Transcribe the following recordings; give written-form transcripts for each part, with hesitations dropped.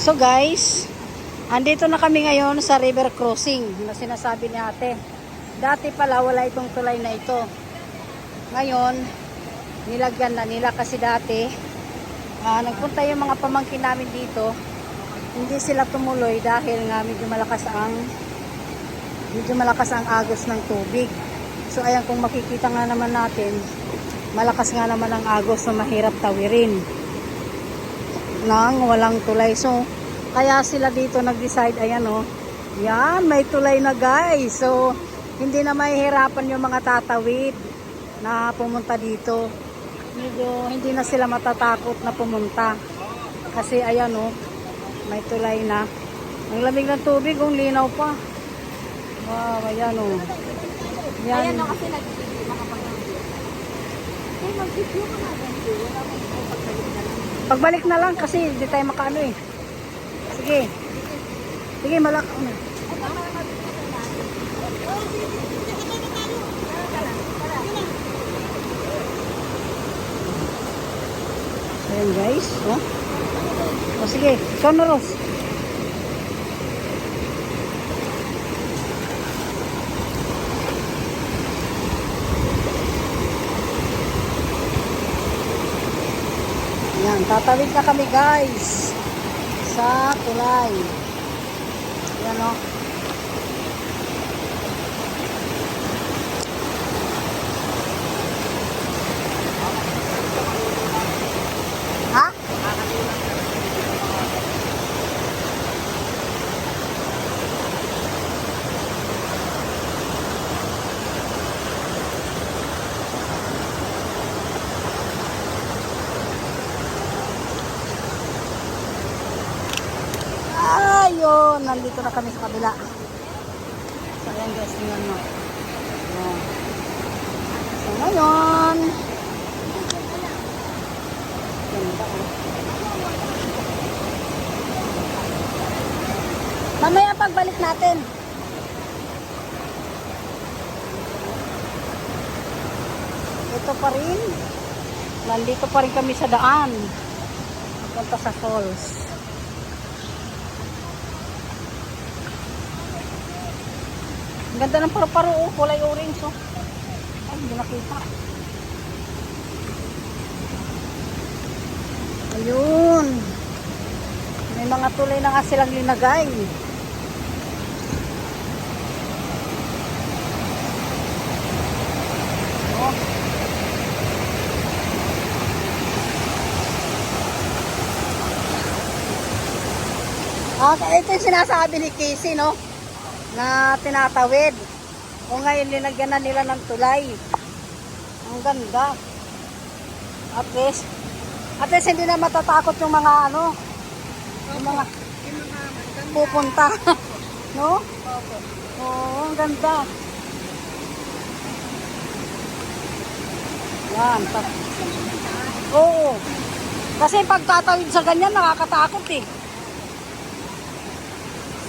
So guys, andito na kami ngayon sa river crossing na sinasabi ni ate. Dati pala wala itong tulay na ito. Ngayon, nilagyan na nila kasi dati nagpunta yung mga pamangkin namin dito. Hindi sila tumuloy dahil nga medyo malakas ang agos ng tubig. So ayan, kung makikita nga naman natin, malakas nga naman ang agos, so mahirap tawirin nang walang tulay. So kaya sila dito nag-decide, ayan o, yan, may tulay na guys. So hindi na mahihirapan yung mga tatawid na pumunta dito. Medyo hindi na sila matatakot na pumunta kasi ayan o, may tulay na. Ang lamig ng tubig, ang linaw pa. Wow, ayan o. Yan. Ayan o, kasi nag-video makapag-video. Eh, mag-video ka na ganito. Wala mo yung pagbalik na lang. Pagbalik na lang kasi hindi tayo makaano eh. Sige. Sige, malakaw na. So yan guys. O sige, sonoros. Yan, tatawid na kami guys sa tulay. Yan o. Ha? Ayun, nandito na kami sa kabila. So, ayan guys, tingnan mo. Ayan. So, ngayon, ganda oh. Mamaya pagbalik natin. Ito pa rin. Nandito pa rin kami sa daan. Punta sa falls. Ang ganda ng paru-paro, oh, kulay orange, oh. Ay, hindi nakita. Ayun. May mga tulay na nga silang linagay. Oh. Ito yung sinasabi ni Casey, no? Na tinatawid. O ngayon linagyan na nila ng tulay. Ang ganda. At least hindi na matatakot yung mga ano, yung mga pupunta. No? Oo, ang ganda. Yan. Oo. Kasi pagtatawid sa ganyan nakakatakot eh.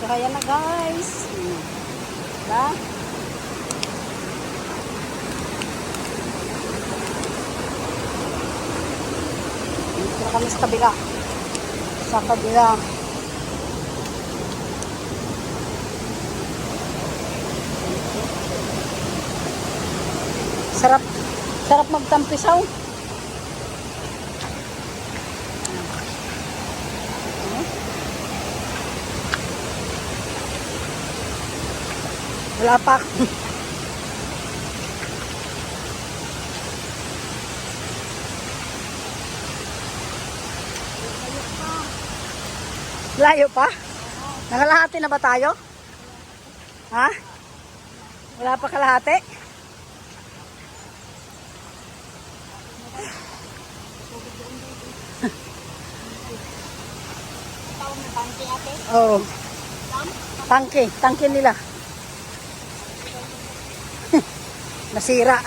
So, ayan na guys. Diba? Dito na kami sa kabila. Sa kabila. Sarap magtampisaw. Wala pa. Layo pa? Nakalahati na ba tayo? Ha? Wala pa kalahati? Oo. Tangke nila. Nasira.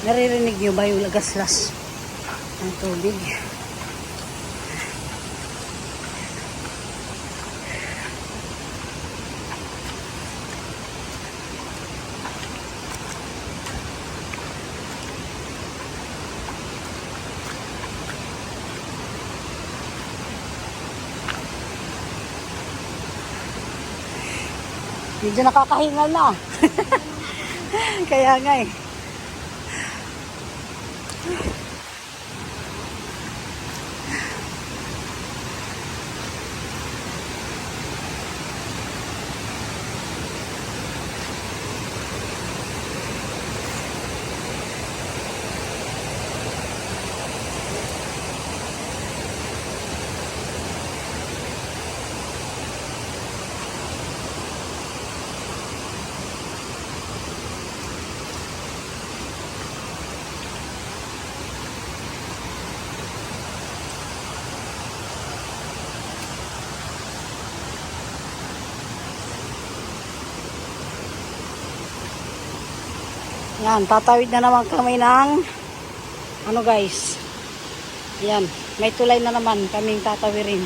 Naririnig nyo ba yung lagaslas ng tubig? Medyo nakakahingal na. Kaya nga eh. Yan, tatawid na naman kami ng ano guys. Yan, may tulay na naman kaming tatawirin.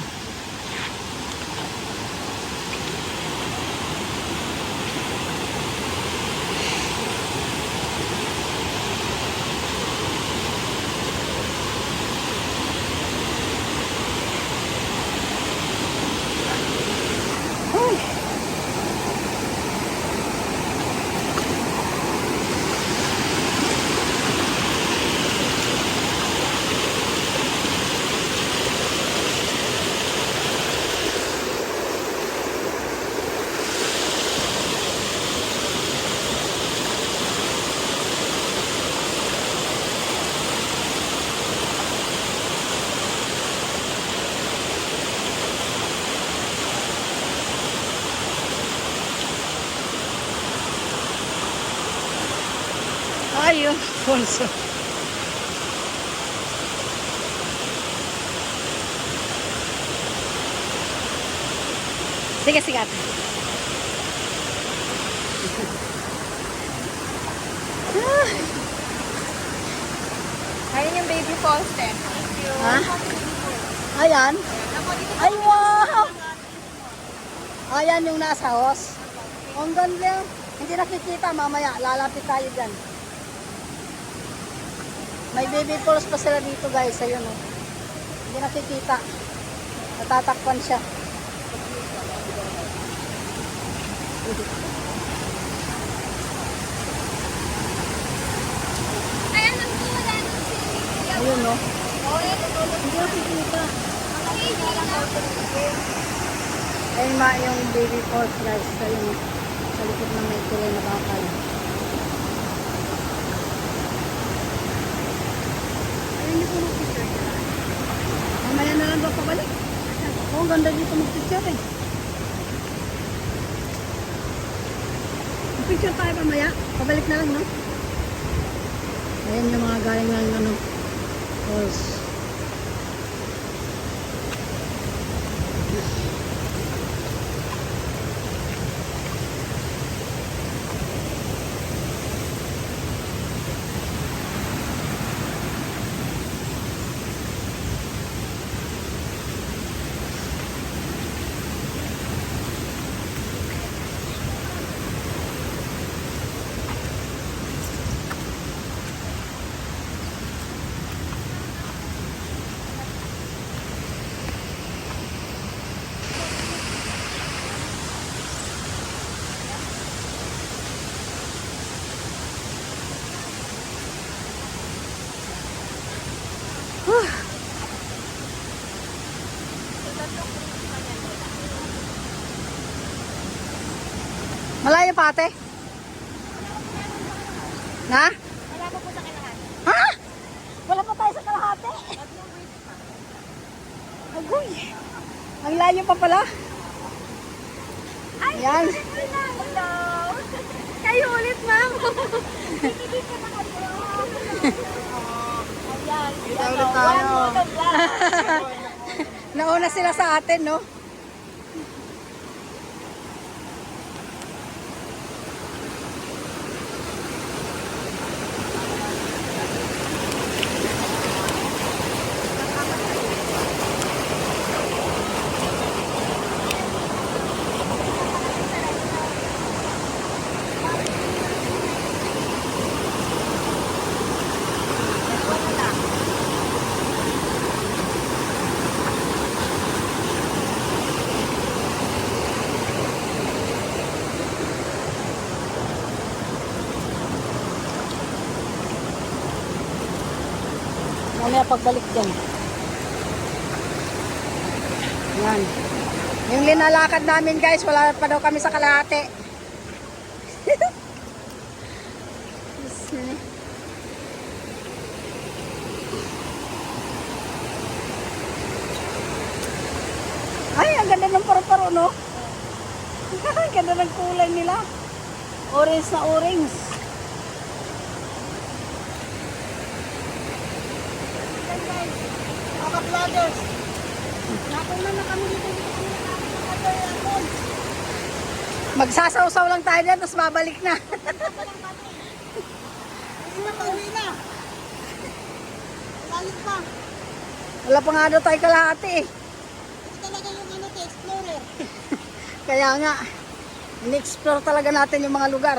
Ayun, Fonso. Sige, sige ate. Ayun yung baby falls eh. Thank you. Ha? Ayan. Ay, wow! Ayan yung nasa house. Ang ganda. Hindi nakikita mamaya. Lalapit tayo dyan. May baby falls pa sila dito guys. Ayun oh. Hindi nakikita. Natatakpan siya. Ayan, nagmula nung si... Ayun oh. Oh, yan. Hindi nakikita. Ang Ayun ma yung baby falls guys. Ayun oh. Sa likod ng may kulay na bakal. Hindi ko mag-picture nila. Mamaya na lang daw pabalik. Oh, ang ganda dito mag-picture eh. Picture tayo mamaya. Pabalik na lang, no? Ayan yung mga galing ng ano. Falls. Malayo pa ate? Na? Wala pa po sa kailangan. Ha? Wala pa tayo sa kalahati? Agoy. Ang layo pa pala. Ay, Yan. hello. Kayo ulit, ma'am. Hindi ka na kayo. Ayan. Kita ulit tayo. Nauna sila sa atin, no? Mamaya pagbalik dyan. Yan. Yung linalakad namin guys, wala pa daw kami sa kalahati. Ay, ang ganda ng paru-paro, no? Ang ganda ng kulay nila. Orange na orange. Yan guys. Mga vloggers. Nakunan na kami dito. Dito kami nakakita ng other apple. Magsasaw-saw lang tayo dyan, tapos babalik na. Hindi na, pauwi na. Balik pa. Wala pa nga daw tayo kalahati eh. Ito talaga yung explorer. Kaya nga, in-explore talaga natin yung mga lugar.